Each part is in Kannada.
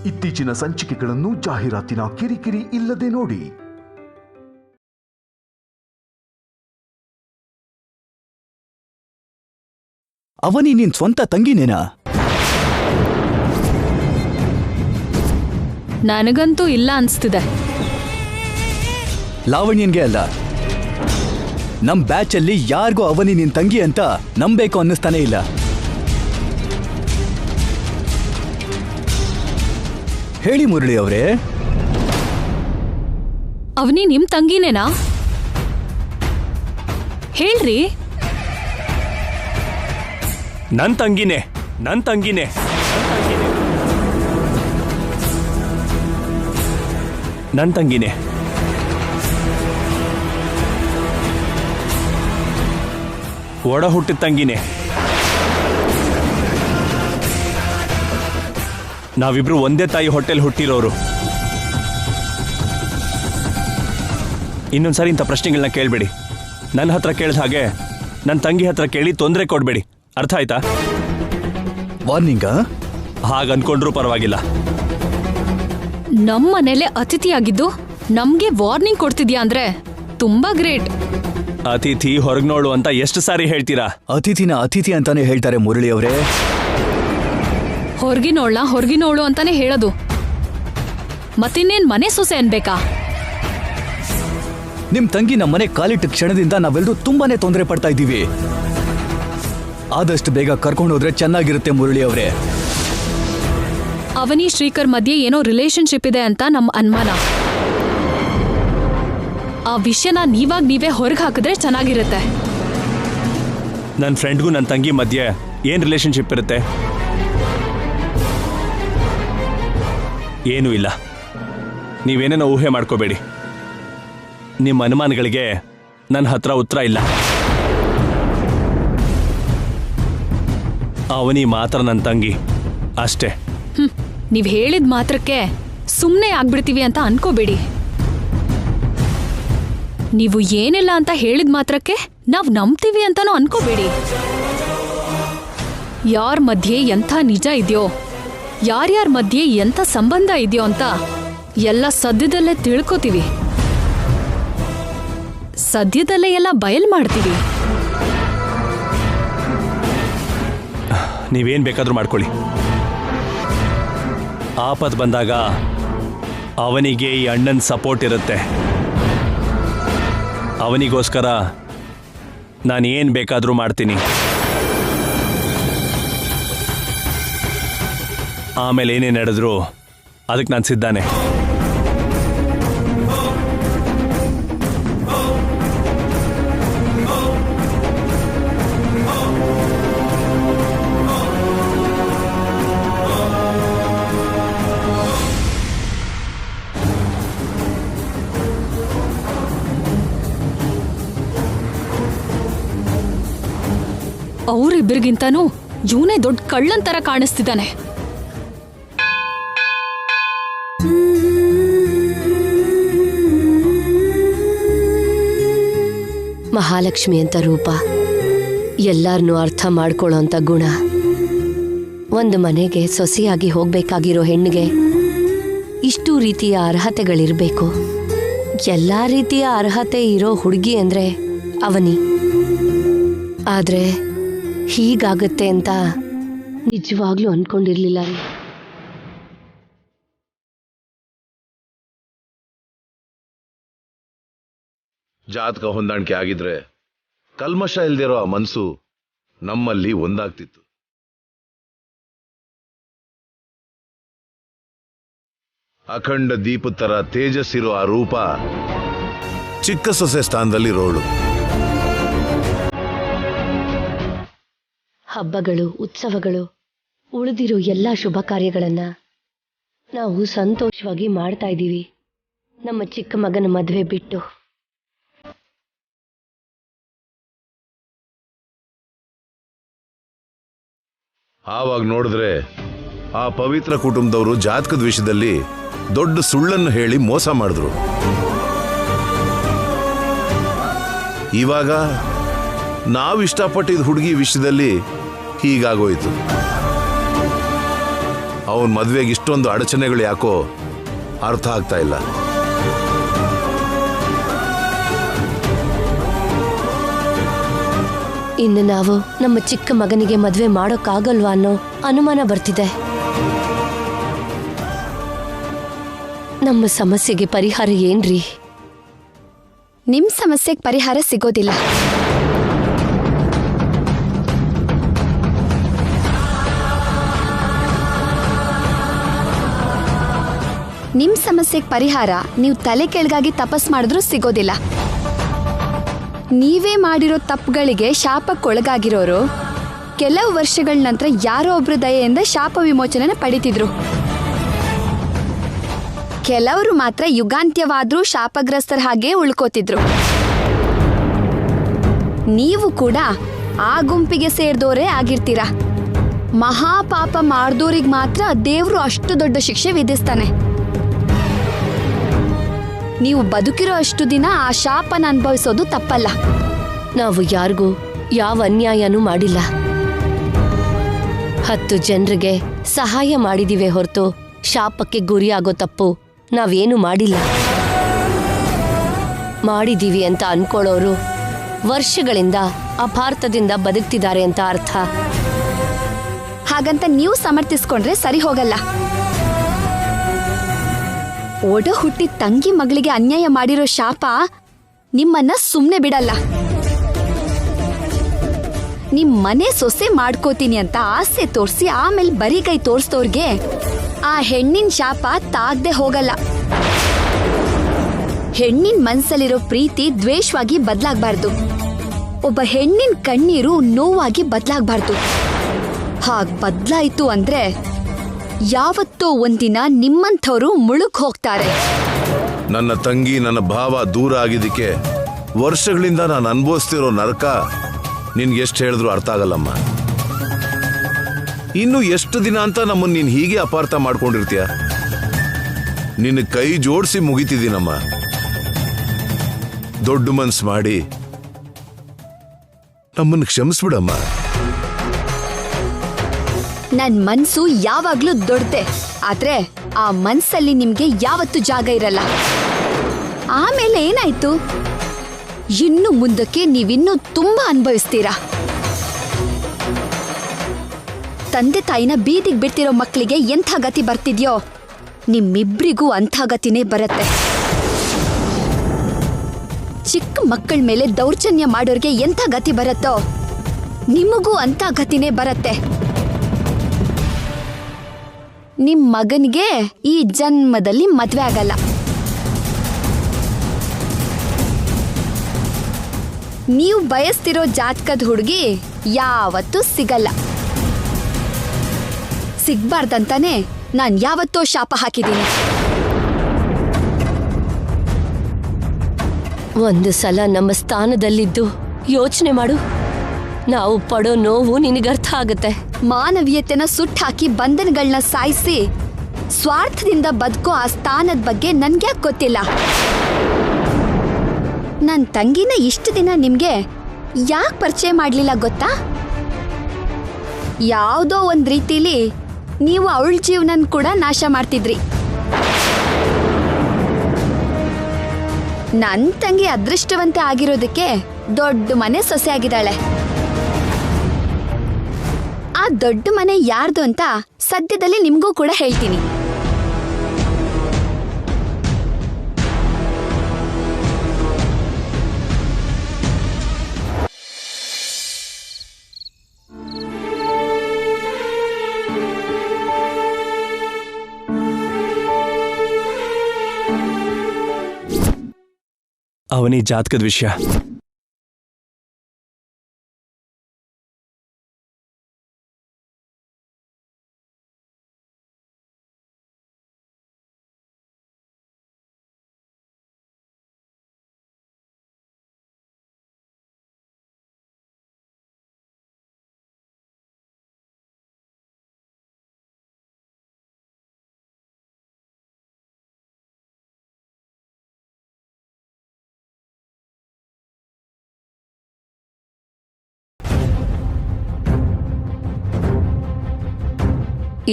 ಇತ್ತೀಚಿನ ಸಂಚಿಕೆಗಳನ್ನು ಜಾಹೀರಾತಿನ ಕಿರಿಕಿರಿ ಇಲ್ಲದೆ ನೋಡಿ. ಅವನಿ ನಿನ್ ಸ್ವಂತ ತಂಗಿನೇನಾ? ನನಗಂತೂ ಇಲ್ಲ ಅನ್ಸ್ತಿದೆ. ಲಾವಣ್ಯನ್ಗೆ ಅಲ್ಲ, ನಮ್ ಬ್ಯಾಚ್ ಅಲ್ಲಿ ಯಾರಿಗೂ ಅವನಿ ನಿನ್ ತಂಗಿ ಅಂತ ನಂಬೇಕು ಅನ್ನಿಸ್ತಾನೆ ಇಲ್ಲ. ಹೇಳಿ ಮುರಳಿ ಅವರೇ, ಅವನಿ ನಿಮ್ ತಂಗಿನೇನಾ? ಹೇಳ್ರಿ. ನನ್ ತಂಗಿನೇ, ನನ್ ತಂಗಿನೇ. ನನ್ ತಂಗಿನೇ. ಒಡ ಹುಟ್ಟಿದ ತಂಗಿನೇ. ನಾವಿಬ್ರು ಒಂದೇ ತಾಯಿ ಹೊಟ್ಟೆಲ್ ಹುಟ್ಟಿರೋರು. ಇನ್ನೊಂದ್ಸರಿ ಇಂಥ ಪ್ರಶ್ನೆಗಳನ್ನ ಕೇಳಬೇಡಿ. ನನ್ನ ಹತ್ರ ಕೇಳಿದ ಹಾಗೆ ನನ್ನ ತಂಗಿ ಹತ್ರ ಕೇಳಿ ತೊಂದರೆ ಕೊಡಬೇಡಿ. ಅರ್ಥ ಆಯ್ತಾ? ವಾರ್ನಿಂಗ? ಹಾಗನ್ಕೊಂಡ್ರೂ ಪರವಾಗಿಲ್ಲ. ನಮ್ಮ ಮನೇಲೆ ಅತಿಥಿಯಾಗಿದ್ದು ನಮ್ಗೆ ವಾರ್ನಿಂಗ್ ಕೊಡ್ತಿದ್ಯಾ ಅಂದ್ರೆ ತುಂಬಾ ಗ್ರೇಟ್. ಅತಿಥಿ ಹೊರಗ್ನೋಳು ಅಂತ ಎಷ್ಟು ಸಾರಿ ಹೇಳ್ತೀರಾ? ಅತಿಥಿನ ಅತಿಥಿ ಅಂತಾನೆ ಹೇಳ್ತಾರೆ ಮುರಳಿ ಅವರೇ. ಹೊರಗಿನೋಳು ಅಂತಾನೆ ಹೇಳೋದು. ಮತ್ತಿನ್ನೇನ್ ಮನೆ ಸೊಸೆ ಅನ್ಬೇಕಾ? ನಿಮ್ ತಂಗಿ ನಮ್ಮನೆ ಕಾಲಿಟ್ಟ ಕ್ಷಣದಿಂದ ನಾವೆಲ್ಲರೂ ತುಂಬಾನೇ ತೊಂದರೆ ಪಡ್ತಾ ಇದ್ದೀವಿ. ಆದಷ್ಟು ಬೇಗ ಕರ್ಕೊಂಡು ಹೋದ್ರೆ ಚೆನ್ನಾಗಿರುತ್ತೆ ಮುರಳಿ ಅವರೇ. ಅವನಿ ಶ್ರೀಕರ್ ಮಧ್ಯೆ ಏನೋ ರಿಲೇಶನ್ಶಿಪ್ ಇದೆ ಅಂತ ನಮ್ಮ ಅನುಮಾನ. ಆ ವಿಷಯನ ನೀವೇ ಹೊರಗೆ ಹಾಕಿದ್ರೆ ಚೆನ್ನಾಗಿರುತ್ತೆ. ನನ್ನ ಫ್ರೆಂಡ್ಗೂ ನನ್ನ ತಂಗಿ ಮಧ್ಯೆ ಏನ್ ರಿಲೇಶನ್ಶಿಪ್ ಇರುತ್ತೆ? ಏನೂ ಇಲ್ಲ. ನೀವೇನೇನೋ ಊಹೆ ಮಾಡ್ಕೋಬೇಡಿ. ನಿಮ್ಮ ಅನುಮಾನಗಳಿಗೆ ನನ್ನ ಹತ್ರ ಉತ್ತರ ಇಲ್ಲ. ಅವನಿ ಮಾತ್ರ ನನ್ನ ತಂಗಿ ಅಷ್ಟೇ. ನೀವ್ ಹೇಳಿದ ಮಾತ್ರಕ್ಕೆ ಸುಮ್ಮನೆ ಆಗ್ಬಿಡ್ತೀವಿ ಅಂತ ಅನ್ಕೋಬೇಡಿ. ನೀವು ಏನಿಲ್ಲ ಅಂತ ಹೇಳಿದ ಮಾತ್ರಕ್ಕೆ ನಾವ್ ನಂಬ್ತೀವಿ ಅಂತಾನೂ ಅನ್ಕೋಬೇಡಿ. ಯಾರ ಮಧ್ಯೆ ಎಂಥ ನಿಜ ಇದೆಯೋ, ಯಾರ್ಯಾರ ಮಧ್ಯೆ ಎಂಥ ಸಂಬಂಧ ಇದೆಯೋ ಅಂತ ಎಲ್ಲ ಸದ್ಯದಲ್ಲೇ ತಿಳ್ಕೋತೀವಿ. ಸದ್ಯದಲ್ಲೇ ಎಲ್ಲ ಬಯಲ್ ಮಾಡ್ತೀವಿ. ನೀವೇನ್ ಬೇಕಾದ್ರೂ ಮಾಡ್ಕೊಳ್ಳಿ. ಆಪತ್ ಬಂದಾಗ ಅವನಿಗೆ ಈ ಅಣ್ಣನ ಸಪೋರ್ಟ್ ಇರುತ್ತೆ. ಅವನಿಗೋಸ್ಕರ ನಾನು ಏನು ಬೇಕಾದರೂ ಮಾಡ್ತೀನಿ. ಆಮೇಲೆ ಏನೇನು ನಡೆದ್ರು ಅದಕ್ಕೆ ನಾನು ಸಿದ್ಧಾನೆ. ಅವ್ರಿಬ್ರಿಗಿಂತಾನೂ ಇವನೇ ದೊಡ್ಡ ಕಳ್ಳನ್ ತರ ಕಾಣಿಸ್ತಿದ್ದಾನೆ. ಮಹಾಲಕ್ಷ್ಮಿ ಅಂತ ರೂಪ, ಎಲ್ಲಾರನ್ನೂ ಅರ್ಥ ಮಾಡ್ಕೊಳ್ಳೋ ಅಂತ ಗುಣ. ಒಂದು ಮನೆಗೆ ಸೊಸೆಯಾಗಿ ಹೋಗ್ಬೇಕಾಗಿರೋ ಹೆಣ್ಣಿಗೆ ಇಷ್ಟು ರೀತಿಯ ಅರ್ಹತೆಗಳಿರ್ಬೇಕು. ಎಲ್ಲಾ ರೀತಿಯ ಅರ್ಹತೆ ಇರೋ ಹುಡುಗಿ ಅಂದ್ರೆ ಅವನಿ. ಆದ್ರೆ ಹೀಗಾಗತ್ತೆ ಅಂತ ನಿಜವಾಗ್ಲೂ ಅನ್ಕೊಂಡಿರ್ಲಿಲ್ಲ ರೀ. ಜಾತಕ ಹೊಂದಾಣಿಕೆ ಆಗಿದ್ರೆ ಕಲ್ಮಶ ಇಲ್ದಿರೋ ಆ ಮನ್ಸು ನಮ್ಮಲ್ಲಿ ಒಂದಾಗ್ತಿತ್ತು. ಅಖಂಡ ದೀಪದ ತರ ತೇಜಸ್ಸಿರೋ ಆ ರೂಪ ಚಿಕ್ಕ ಸೊಸೆ ಸ್ಥಾನದಲ್ಲಿರೋಳು. ಹಬ್ಬಗಳು, ಉತ್ಸವಗಳು, ಉಳಿದಿರೋ ಎಲ್ಲ ಶುಭ ಕಾರ್ಯಗಳನ್ನ ನಾವು ಸಂತೋಷವಾಗಿ ಮಾಡ್ತಾ ಇದ್ದೀವಿ. ನಮ್ಮ ಚಿಕ್ಕ ಮಗನ ಮದುವೆ ಬಿಟ್ಟು ಆವಾಗ ನೋಡಿದ್ರೆ ಆ ಪವಿತ್ರ ಕುಟುಂಬದವರು ಜಾತಕದ ವಿಷಯದಲ್ಲಿ ದೊಡ್ಡ ಸುಳ್ಳನ್ನು ಹೇಳಿ ಮೋಸ ಮಾಡಿದ್ರು. ಇವಾಗ ನಾವು ಇಷ್ಟಪಟ್ಟಿದ್ದ ಹುಡುಗಿ ವಿಷಯದಲ್ಲಿ ಹೀಗಾಗೋಯ್ತು. ಅವನ್ ಮದ್ವೆಗೆ ಇಷ್ಟೊಂದು ಅಡಚಣೆಗಳು ಯಾಕೋ ಅರ್ಥ ಆಗ್ತಾ ಇಲ್ಲ. ಇನ್ನು ನಾವು ನಮ್ಮ ಚಿಕ್ಕ ಮಗನಿಗೆ ಮದ್ವೆ ಮಾಡೋಕ್ಕಾಗಲ್ವಾ ಅನ್ನೋ ಅನುಮಾನ ಬರ್ತಿದೆ. ನಮ್ಮ ಸಮಸ್ಯೆಗೆ ಪರಿಹಾರ ಏನ್ರಿ? ನಿಮ್ ಸಮಸ್ಯೆಗೆ ಪರಿಹಾರ ಸಿಗೋದಿಲ್ಲ. ನಿಮ್ ಸಮಸ್ಯೆಗೆ ಪರಿಹಾರ ನೀವು ತಲೆ ಕೆಳಗಾಗಿ ತಪಸ್ ಮಾಡಿದ್ರೂ ಸಿಗೋದಿಲ್ಲ. ನೀವೇ ಮಾಡಿರೋ ತಪ್ಪುಗಳಿಗೆ ಶಾಪಕ್ಕೊಳಗಾಗಿರೋರು ಕೆಲವು ವರ್ಷಗಳ ನಂತರ ಯಾರೋ ಒಬ್ರು ದಯೆಯಿಂದ ಶಾಪ ವಿಮೋಚನೆ ಪಡಿತಿದ್ರು. ಕೆಲವರು ಮಾತ್ರ ಯುಗಾಂತ್ಯವಾದ್ರೂ ಶಾಪಗ್ರಸ್ತರ ಹಾಗೆ ಉಳ್ಕೋತಿದ್ರು. ನೀವು ಕೂಡ ಆ ಗುಂಪಿಗೆ ಸೇರಿದೋರೇ ಆಗಿರ್ತೀರ. ಮಹಾಪಾಪ ಮಾಡ್ದೋರಿಗೆ ಮಾತ್ರ ದೇವ್ರು ಅಷ್ಟು ದೊಡ್ಡ ಶಿಕ್ಷೆ ವಿಧಿಸ್ತಾನೆ. ನೀವು ಬದುಕಿರೋ ಅಷ್ಟು ದಿನ ಆ ಶಾಪನ ಅನುಭವಿಸೋದು ತಪ್ಪಲ್ಲ. ನಾವು ಯಾರಿಗೂ ಯಾವ ಅನ್ಯಾಯನೂ ಮಾಡಿಲ್ಲ. 10 ಜನರಿಗೆ ಸಹಾಯ ಮಾಡಿದಿವೆ ಹೊರತು ಶಾಪಕ್ಕೆ ಗುರಿಯಾಗೋ ತಪ್ಪು ನಾವೇನು ಮಾಡಿಲ್ಲ. ಮಾಡಿದೀವಿ ಅಂತ ಅನ್ಕೊಳ್ಳೋರು ವರ್ಷಗಳಿಂದ ಅಪಾರ್ಥದಿಂದ ಬದುಕ್ತಿದ್ದಾರೆ ಅಂತ ಅರ್ಥ. ಹಾಗಂತ ನೀವು ಸಮರ್ಥಿಸ್ಕೊಂಡ್ರೆ ಸರಿ ಹೋಗಲ್ಲ. ಒಡ ಹುಟ್ಟಿ ತಂಗಿ ಮಗಳಿಗೆ ಅನ್ಯಾಯ ಮಾಡಿರೋ ಶಾಪ ನಿಮ್ಮನ್ನ ಸುಮ್ಮನೆ ಬಿಡಲ್ಲ. ನಿಮ್ ಮನೆ ಸೊಸೆ ಮಾಡ್ಕೋತೀನಿ ಅಂತ ಆಸೆ ತೋರಿಸಿ ಆಮೇಲೆ ಬರಿಗೈ ತೋರಿಸ್ತವ್ರಿಗೆ ಆ ಹೆಣ್ಣಿನ ಶಾಪ ತಾಗ್ದೆ ಹೋಗಲ್ಲ. ಹೆಣ್ಣಿನ ಮನ್ಸಲ್ಲಿರೋ ಪ್ರೀತಿ ದ್ವೇಷವಾಗಿ ಬದಲಾಗಬಾರ್ದು. ಒಬ್ಬ ಹೆಣ್ಣಿನ ಕಣ್ಣೀರು ನೋವಾಗಿ ಬದಲಾಗಬಾರ್ದು. ಹಾಗ್ ಬದಲಾಯಿತು ಅಂದ್ರೆ ಯಾವತ್ತೋ ಒಂದಿನ ನಿಮ್ಮಂಥವ್ರು ಮುಳುಗ್ ಹೋಗ್ತಾರೆ. ನನ್ನ ತಂಗಿ ನನ್ನ ಭಾವ ದೂರ ಆಗಿದ್ದಕ್ಕೆ ವರ್ಷಗಳಿಂದ ನಾನು ಅನುಭವಿಸ್ತಿರೋ ನರಕ ನಿನ್ಗೆ ಎಷ್ಟು ಹೇಳಿದ್ರು ಅರ್ಥ ಆಗಲ್ಲಮ್ಮ. ಇನ್ನು ಎಷ್ಟು ದಿನ ಅಂತ ನಮ್ಮನ್ನು ನೀನು ಹೀಗೆ ಅಪಾರ್ಥ ಮಾಡ್ಕೊಂಡಿರ್ತೀಯ? ನಿನ್ನ ಕೈ ಜೋಡಿಸಿ ಮುಗಿತಿದ್ದೀನಮ್ಮ. ದೊಡ್ಡ ಮನ್ಸು ಮಾಡಿ ನಮ್ಮನ್ನು ಕ್ಷಮಿಸ್ಬಿಡಮ್ಮ. ನನ್ ಮನ್ಸು ಯಾವಾಗ್ಲೂ ದೊಡ್ಡದೆ, ಆದ್ರೆ ಆ ಮನ್ಸಲ್ಲಿ ನಿಮ್ಗೆ ಯಾವತ್ತೂ ಜಾಗ ಇರಲ್ಲ. ಆಮೇಲೆ ಏನಾಯ್ತು? ಇನ್ನು ಮುಂದಕ್ಕೆ ನೀವಿನ್ನೂ ತುಂಬಾ ಅನುಭವಿಸ್ತೀರಾ. ತಂದೆ ತಾಯಿನ ಬೀದಿಗೆ ಬಿಡ್ತಿರೋ ಮಕ್ಕಳಿಗೆ ಎಂಥ ಗತಿ ಬರ್ತಿದ್ಯೋ ನಿಮ್ಮಿಬ್ರಿಗೂ ಅಂಥ ಗತಿನೇ ಬರತ್ತೆ. ಚಿಕ್ಕ ಮಕ್ಕಳ ಮೇಲೆ ದೌರ್ಜನ್ಯ ಮಾಡೋರ್ಗೆ ಎಂಥ ಗತಿ ಬರತ್ತೋ ನಿಮಗೂ ಅಂಥ ಗತಿನೇ ಬರತ್ತೆ. ನಿಮ್ ಮಗನಿಗೆ ಈ ಜನ್ಮದಲ್ಲಿ ಮದ್ವೆ ಆಗಲ್ಲ. ನೀವು ಬಯಸ್ತಿರೋ ಜಾತಕದ ಹುಡುಗಿ ಯಾವತ್ತೂ ಸಿಗಲ್ಲ. ಸಿಗ್ಬಾರ್ದಂತಾನೆ ನಾನ್ ಯಾವತ್ತೋ ಶಾಪ ಹಾಕಿದ್ದೀನಿ. ಒಂದು ಸಲ ನಮ್ಮ ಸ್ಥಾನದಲ್ಲಿದ್ದು ಯೋಚನೆ ಮಾಡು. ನಾವು ಪಡೋ ನೋವು ನಿನಗರ್ಥ ಆಗತ್ತೆ. ಮಾನವೀಯತೆನ ಸುಟ್ಟಾಕಿ ಬಂಧನಗಳನ್ನ ಸಾಯಿಸಿ ಸ್ವಾರ್ಥದಿಂದ ಬದುಕೋ ಆ ಸ್ಥಾನದ ಬಗ್ಗೆ ನನ್ಗ್ಯಾಕೆ ಗೊತ್ತಿಲ್ಲ? ನನ್ ತಂಗಿನ ಇಷ್ಟು ದಿನ ನಿಮ್ಗೆ ಯಾಕೆ ಪರಿಚಯ ಮಾಡ್ಲಿಲ್ಲ ಗೊತ್ತಾ? ಯಾವುದೋ ಒಂದ್ ರೀತಿಲಿ ನೀವು ಅವಳ ಜೀವನನ್ ಕೂಡ ನಾಶ ಮಾಡ್ತಿದ್ರಿ. ನನ್ ತಂಗಿ ಅದೃಷ್ಟವಂತೆ ಆಗಿರೋದಕ್ಕೆ ದೊಡ್ಡ ಮನೆ ಸೊಸೆ ಆಗಿದ್ದಾಳೆ. ಆ ದೊಡ್ಡ ಮನೆ ಯಾರ್ದು ಅಂತ ಸದ್ಯದಲ್ಲಿ ನಿಮ್ಗೂ ಕೂಡ ಹೇಳ್ತೀನಿ. ಅವನಿ ಜಾತಕದ ವಿಷಯ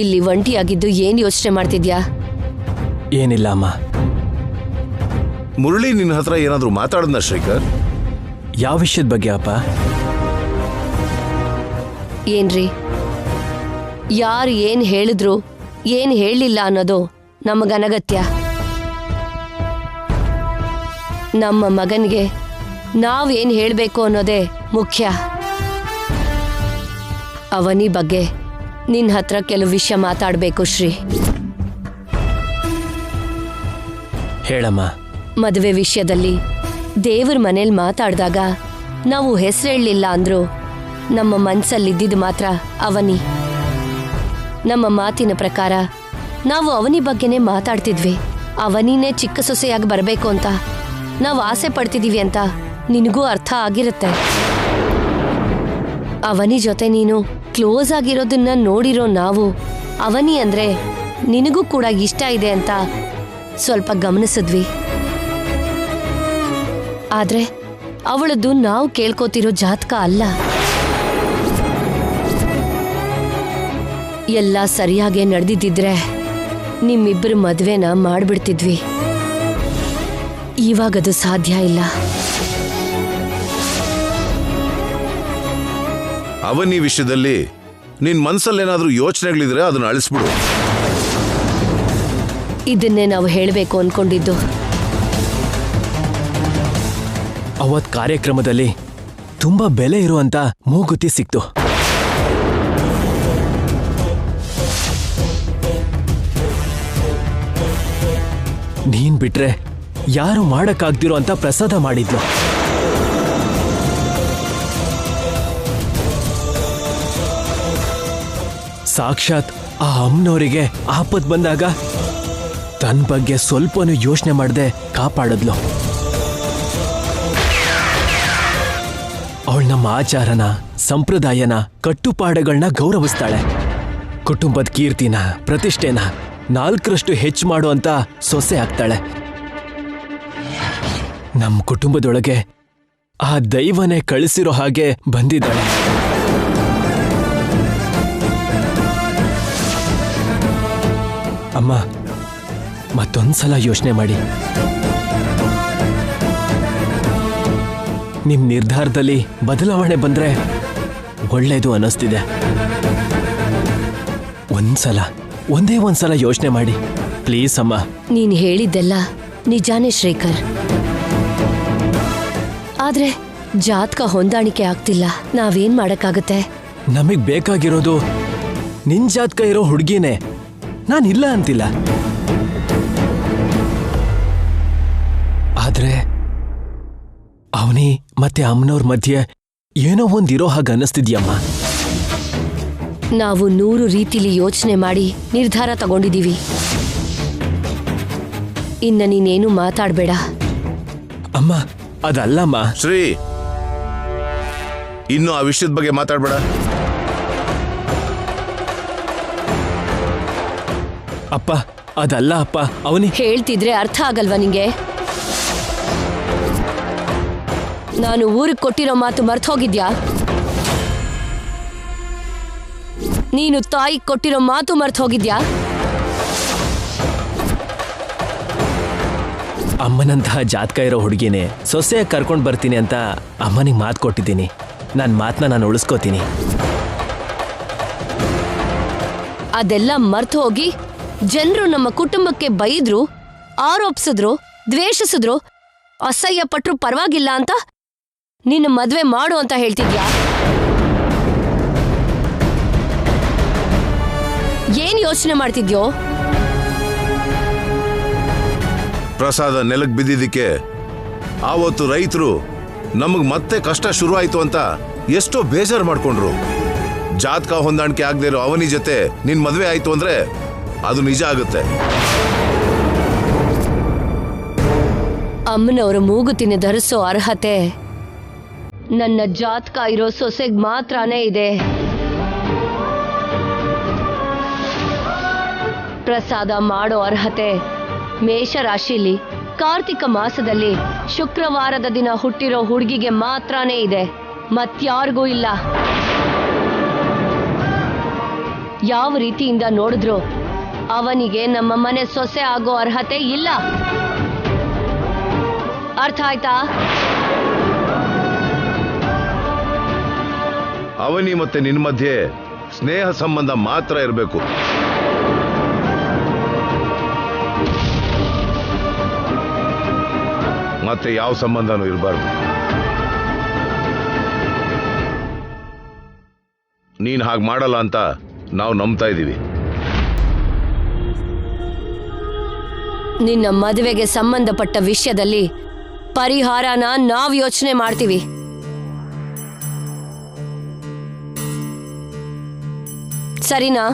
ಇಲ್ಲಿ ಒಂಟಿಯಾಗಿದ್ದು ಏನ್ ಯೋಚನೆ ಮಾಡ್ತಿದ್ಯಾ? ಏನಿಲ್ಲ ಅಮ್ಮ. ಮುರಳಿ ನಿನ್ನ ಹತ್ರ ಏನಾದ್ರೂ ಮಾತಾಡದ್ನ ಶ್ರೀಕರ್? ಯಾವ ವಿಷಯದ ಬಗ್ಗೆ ಅಪ್ಪ? ಏನ್ರಿ, ಯಾರು ಏನ್ ಹೇಳಿದ್ರು ಏನ್ ಹೇಳಿಲ್ಲ ಅನ್ನೋದು ನಮಗನಗತ್ಯ. ನಮ್ಮ ಮಗನ್ಗೆ ನಾವೇನ್ ಹೇಳ್ಬೇಕು ಅನ್ನೋದೇ ಮುಖ್ಯ. ಅವನಿ ಬಗ್ಗೆ ನಿನ್ ಹತ್ರ ಕೆಲವು ವಿಷಯ ಮಾತಾಡ್ಬೇಕು ಶ್ರೀ. ಹೇಳಮ್ಮ. ಮದುವೆ ವಿಷಯದಲ್ಲಿ ದೇವ್ರ ಮನೇಲಿ ಮಾತಾಡಿದಾಗ ನಾವು ಹೆಸರು ಹೇಳಲಿಲ್ಲ ಅಂದ್ರು ನಮ್ಮ ಮನ್ಸಲ್ಲಿದ್ದಿದ್ದು ಮಾತ್ರ ಅವನಿ. ನಮ್ಮ ಮಾತಿನ ಪ್ರಕಾರ ನಾವು ಅವನಿ ಬಗ್ಗೆನೇ ಮಾತಾಡ್ತಿದ್ವಿ. ಅವನಿನೇ ಚಿಕ್ಕ ಸೊಸೆಯಾಗಿ ಬರಬೇಕು ಅಂತ ನಾವು ಆಸೆ ಪಡ್ತಿದೀವಿ ಅಂತ ನಿನಗೂ ಅರ್ಥ ಆಗಿರುತ್ತೆ. ಅವನಿ ಜೊತೆ ನೀನು ಕ್ಲೋಸ್ ಆಗಿರೋದನ್ನ ನೋಡಿರೋ ನಾವು ಅವನಿ ಅಂದ್ರೆ ನಿನಗೂ ಕೂಡ ಇಷ್ಟ ಇದೆ ಅಂತ ಸ್ವಲ್ಪ ಗಮನಿಸಿದ್ವಿ. ಆದ್ರೆ ಅವಳದ್ದು ನಾವು ಕೇಳ್ಕೋತಿರೋ ಜಾತಕ ಅಲ್ಲ. ಎಲ್ಲ ಸರಿಯಾಗೇ ನಡೆದಿದ್ದಿದ್ರೆ ನಿಮ್ಮಿಬ್ಬರ ಮದ್ವೆನ ಮಾಡ್ಬಿಡ್ತಿದ್ವಿ. ಇವಾಗದು ಸಾಧ್ಯ ಇಲ್ಲ. ಅವನಿ ವಿಷಯದಲ್ಲಿ ನಿನ್ ಮನ್ಸಲ್ಲೇನಾದ್ರೂ ಯೋಚನೆಗಳಿದ್ರೆ ಅದನ್ನ ಅಳಿಸ್ಬಿಡು. ಇದನ್ನೇ ನಾವು ಹೇಳಬೇಕು ಅನ್ಕೊಂಡಿದ್ದು. ಅವತ್ ಕಾರ್ಯಕ್ರಮದಲ್ಲಿ ತುಂಬಾ ಬೆಲೆ ಇರುವಂತ ಮೂಗುತಿ ಸಿಕ್ತು. ನೀನ್ ಬಿಟ್ರೆ ಯಾರು ಮಾಡಕ್ಕಾಗ್ದಿರೋ ಅಂತ ಪ್ರಸಾದ ಮಾಡಿದ್ಲು. ಸಾಕ್ಷಾತ್ ಆ ಅಮ್ಮನವರಿಗೆ ಆಪತ್ ಬಂದಾಗ ತನ್ನ ಬಗ್ಗೆ ಸ್ವಲ್ಪನೂ ಯೋಚನೆ ಮಾಡದೆ ಕಾಪಾಡಿದ್ಲು. ಅವಳು ನಮ್ಮ ಆಚಾರನ, ಸಂಪ್ರದಾಯನ, ಕಟ್ಟುಪಾಡುಗಳನ್ನ ಗೌರವಿಸ್ತಾಳೆ. ಕುಟುಂಬದ ಕೀರ್ತಿನ, ಪ್ರತಿಷ್ಠೆನ 4ರಷ್ಟು ಹೆಚ್ಚು ಮಾಡುವಂತ ಸೊಸೆ ಆಗ್ತಾಳೆ. ನಮ್ಮ ಕುಟುಂಬದೊಳಗೆ ಆ ದೈವನೇ ಕಳಿಸಿರೋ ಹಾಗೆ ಬಂದಿದ್ದಾಳೆ. ಅಮ್ಮ, ಮತ್ತೊಂದ್ಸಲ ಯೋಚನೆ ಮಾಡಿ. ನಿಮ್ ನಿರ್ಧಾರದಲ್ಲಿ ಬದಲಾವಣೆ ಬಂದ್ರೆ ಒಳ್ಳೇದು ಅನ್ನಿಸ್ತಿದೆ. ಒಂದೇ ಒಂದ್ಸಲ ಯೋಚನೆ ಮಾಡಿ ಪ್ಲೀಸ್ ಅಮ್ಮ. ನೀನ್ ಹೇಳಿದ್ದೆಲ್ಲ ನಿಜಾನೇ ಶ್ರೀಕರ್. ಆದ್ರೆ ಜಾತಕ ಹೊಂದಾಣಿಕೆ ಆಗ್ತಿಲ್ಲ. ನಾವೇನ್ ಮಾಡಕ್ಕಾಗತ್ತೆ? ನಮಗ್ ಬೇಕಾಗಿರೋದು ನಿನ್ ಜಾತಕ ಇರೋ ಹುಡುಗಿನೇ. ನಾನಿಲ್ಲ ಅಂತಿಲ್ಲ. ಆದ್ರೆ ಅವನಿ ಮತ್ತೆ ಅಮ್ಮನವ್ರ ಮಧ್ಯೆ ಏನೋ ಒಂದಿರೋ ಹಾಗೆ ಅನ್ನಿಸ್ತಿದ್ಯಮ್ಮ. ನಾವು 100 ರೀತಿಲಿ ಯೋಚನೆ ಮಾಡಿ ನಿರ್ಧಾರ ತಗೊಂಡಿದೀವಿ. ಇನ್ನ ನೀನೇನು ಮಾತಾಡ್ಬೇಡ. ಅಮ್ಮ, ಅದಲ್ಲಮ್ಮ. ಶ್ರೀ, ಇನ್ನು ಆ ವಿಷಯದ ಬಗ್ಗೆ ಮಾತಾಡ್ಬೇಡ. ಅಪ್ಪ, ಅದಲ್ಲ ಅಪ್ಪ. ಅವನಿ ಹೇಳ್ತಿದ್ರೆ ಅರ್ಥ ಆಗಲ್ವಾ ನಿಂಗೆ? ನಾನು ಊರಿಗೆ ಕೊಟ್ಟಿರೋ ಮಾತು ಮರ್ತು ಹೋಗಿದ್ಯಾ? ನೀನು ತಾಯಿ ಕೊಟ್ಟಿರೋ ಮಾತು ಮರ್ತು ಹೋಗಿದ್ಯಾ? ಅಮ್ಮನಂತಹ ಜಾತಕ ಇರೋ ಹುಡುಗಿನೇ ಸೊಸೆಯಾಗಿ ಕರ್ಕೊಂಡು ಬರ್ತೀನಿ ಅಂತ ಅಮ್ಮನಿಗೆ ಮಾತು ಕೊಟ್ಟಿದ್ದೀನಿ. ನನ್ನ ಮಾತನ್ನ ನಾನು ಉಳಿಸ್ಕೋತೀನಿ. ಅದೆಲ್ಲ ಮರ್ತು ಹೋಗಿ ಜನರು ನಮ್ಮ ಕುಟುಂಬಕ್ಕೆ ಬೈದ್ರು, ಆರೋಪಿಸಿದ್ರು, ದ್ವೇಷಿಸಿದ್ರು, ಅಸಹ್ಯ ಪಟ್ರು ಪರವಾಗಿಲ್ಲ ಅಂತ ನಿನ್ನ ಮದ್ವೆ ಮಾಡು ಅಂತ ಹೇಳ್ತಿದ್ಯಾ? ಏನ್ ಯೋಚನೆ ಮಾಡ್ತಿದ್ಯೋ? ಪ್ರಸಾದ ನೆಲಕ್ಕೆ ಬಿದ್ದಿದ್ದಕ್ಕೆ ಆವತ್ತು ರೈತರು ನಮಗ್ ಮತ್ತೆ ಕಷ್ಟ ಶುರುವಾಯ್ತು ಅಂತ ಎಷ್ಟೋ ಬೇಜಾರು ಮಾಡ್ಕೊಂಡ್ರು. ಜಾತಕ ಹೊಂದಾಣಿಕೆ ಆಗದೆ ಇರೋ ಅವನಿ ಜೊತೆ ನಿನ್ ಮದ್ವೆ ಆಯ್ತು ಅಂದ್ರೆ ಅದು ನಿಜ ಆಗುತ್ತೆ. ಅಮ್ಮನವರ ಮೂಗುತಿನ ಧರಿಸೋ ಅರ್ಹತೆ ನನ್ನ ಜಾತಕ ಇರೋ ಸೊಸೆಗ್ ಮಾತ್ರನೇ ಇದೆ. ಪ್ರಸಾದ ಮಾಡೋ ಅರ್ಹತೆ ಮೇಷರಾಶಿಲಿ ಕಾರ್ತಿಕ ಮಾಸದಲ್ಲಿ ಶುಕ್ರವಾರದ ದಿನ ಹುಟ್ಟಿರೋ ಹುಡುಗಿಗೆ ಮಾತ್ರನೇ ಇದೆ, ಮತ್ಯಾರಿಗೂ ಇಲ್ಲ. ಯಾವ ರೀತಿಯಿಂದ ನೋಡಿದ್ರು ಅವನಿಗೆ ನಮ್ಮ ಮನೆ ಸೊಸೆ ಆಗೋ ಅರ್ಹತೆ ಇಲ್ಲ. ಅರ್ಥ ಆಯ್ತಾ? ಅವನಿ ಮತ್ತೆ ನಿನ್ ಮಧ್ಯೆ ಸ್ನೇಹ ಸಂಬಂಧ ಮಾತ್ರ ಇರಬೇಕು. ಮತ್ತೆ ಯಾವ ಸಂಬಂಧನೂ ಇರಬಾರ್ದು. ನೀನ್ ಹಾಗೆ ಮಾಡಲ್ಲ ಅಂತ ನಾವು ನಂಬ್ತಾ ಇದ್ದೀವಿ. ನಿನ್ನ ಮದುವೆಗೆ ಸಂಬಂಧಪಟ್ಟ ವಿಷಯದಲ್ಲಿ ಪರಿಹಾರನ ನಾವ್ ಯೋಚನೆ ಮಾಡ್ತೀವಿ. ಸರಿನಾ?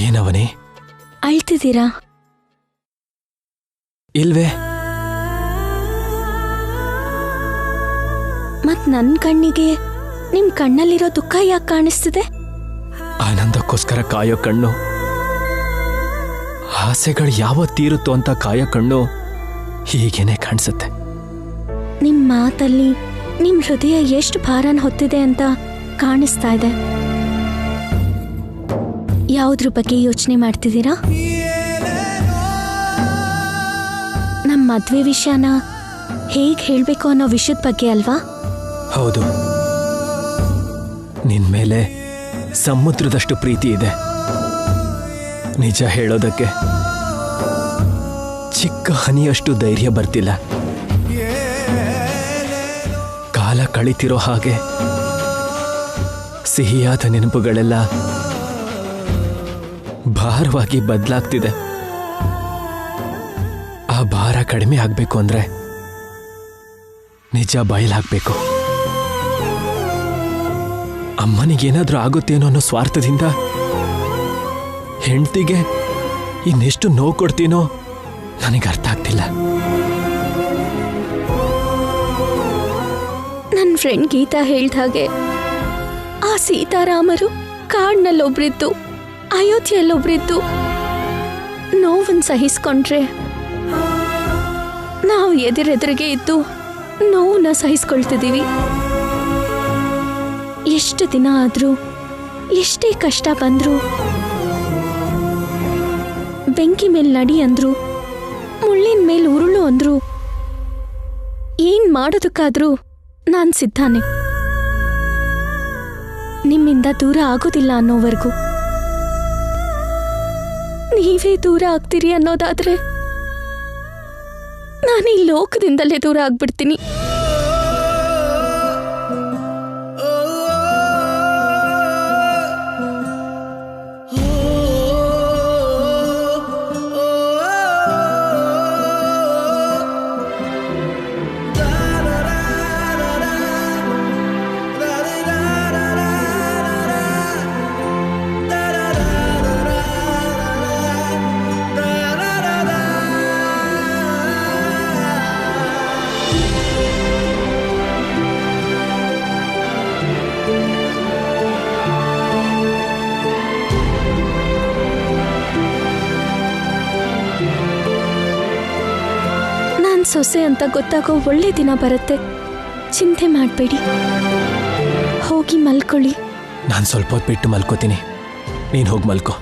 ಏನವನೇ ಅಳ್ತಿದ್ದೀರಾ? ಇಲ್ವೇ? ಮತ್ ನನ್ ಕಣ್ಣಿಗೆ ನಿಮ್ ಕಣ್ಣಲ್ಲಿರೋ ದುಃಖ ಯಾಕೆ ಕಾಣಿಸ್ತಿದೆ? ಆನಂದಕ್ಕೋಸ್ಕರ ಕಾಯೋ ಕಣ್ಣು, ಆಸೆಗಳು ಯಾವತ್ತೀರುತ್ತೋ ಅಂತ ಕಾಯೋ ಕಣ್ಣು ಹೀಗೇನೆ ಕಾಣಿಸುತ್ತೆ. ನಿಮ್ ಮಾತಲ್ಲಿ ನಿಮ್ ಹೃದಯ ಎಷ್ಟು ಭಾರನ ಹೊತ್ತಿದೆ ಅಂತ ಕಾಣಿಸ್ತಾ ಇದೆ. ಯಾವುದ್ರ ಬಗ್ಗೆ ಯೋಚನೆ ಮಾಡ್ತಿದ್ದೀರಾ? ನಮ್ಮ ಮದ್ವೆ ವಿಷಯನ ಹೇಗ್ ಹೇಳ್ಬೇಕು ಅನ್ನೋ ವಿಷಯದ ಬಗ್ಗೆ ಅಲ್ವಾ? ಹೌದು, ನಿನ್ ಮೇಲೆ ಸಮುದ್ರದಷ್ಟು ಪ್ರೀತಿ ಇದೆ. ನಿಜ ಹೇಳೋದಕ್ಕೆ ಚಿಕ್ಕ ಹನಿಯಷ್ಟು ಧೈರ್ಯ ಬರ್ತಿಲ್ಲ. ಕಾಲ ಕಳಿತಿರೋ ಹಾಗೆ ಸಿಹಿಯಾದ ನೆನಪುಗಳೆಲ್ಲ ಭಾರವಾಗಿ ಬದಲಾಗ್ತಿದೆ. ಆ ಭಾರ ಕಡಿಮೆ ಆಗ್ಬೇಕು ಅಂದ್ರೆ ನಿಜ ಬಯಲಾಗ್ಬೇಕು. ಅಮ್ಮನಿಗೇನಾದ್ರೂ ಆಗುತ್ತೇನೋ ಅನ್ನೋ ಸ್ವಾರ್ಥದಿಂದ ಹೆಂಡ್ತಿಗೆ ಇನ್ನೆಷ್ಟು ನೋವು ಕೊಡ್ತೀನೋ ನನಗೆ ಅರ್ಥ ಆಗ್ತಿಲ್ಲ. ನನ್ನ ಫ್ರೆಂಡ್ ಗೀತಾ ಹೇಳ್ದ ಹಾಗೆ ಆ ಸೀತಾರಾಮರು ಕಾಡ್ನಲ್ಲೊಬ್ರಿದ್ದು, ಅಯೋಧ್ಯೆಯಲ್ಲೊಬ್ರಿದ್ದು, ನೋವನ್ನು ಸಹಿಸ್ಕೊಂಡ್ರೆ ನಾವು ಎದುರೆದುರಿಗೆ ಇದ್ದು ನೋವನ್ನ ಸಹಿಸ್ಕೊಳ್ತಿದ್ದೀವಿ. ಎಷ್ಟು ದಿನ ಆದ್ರೂ ಎಷ್ಟೇ ಕಷ್ಟ ಬಂದ್ರು, ಬೆಂಕಿ ಮೇಲೆ ನಡಿ ಅಂದ್ರು, ಮುಳ್ಳಿನ ಮೇಲೆ ಉರುಳು ಅಂದ್ರು, ಏನ್ ಮಾಡೋದಕ್ಕಾದ್ರೂ ನಾನ್ ಸಿದ್ಧಾನೆ. ನಿಮ್ಮಿಂದ ದೂರ ಆಗೋದಿಲ್ಲ ಅನ್ನೋವರೆಗೂ. ನೀವೇ ದೂರ ಆಗ್ತೀರಿ ಅನ್ನೋದಾದ್ರೆ ನಾನು ಈ ಲೋಕದಿಂದಲೇ ದೂರ ಆಗ್ಬಿಡ್ತೀನಿ. ಸೊಸೆ ಅಂತ ಗೊತ್ತಾಗೋ ಒಳ್ಳೆ ದಿನ ಬರುತ್ತೆ. ಚಿಂತೆ ಮಾಡಬೇಡಿ, ಹೋಗಿ ಮಲ್ಕೊಳ್ಳಿ. ನಾನು ಸ್ವಲ್ಪ ಹೊತ್ತು ಬಿಟ್ಟು ಮಲ್ಕೋತೀನಿ, ನೀನು ಹೋಗಿ ಮಲ್ಕೋ.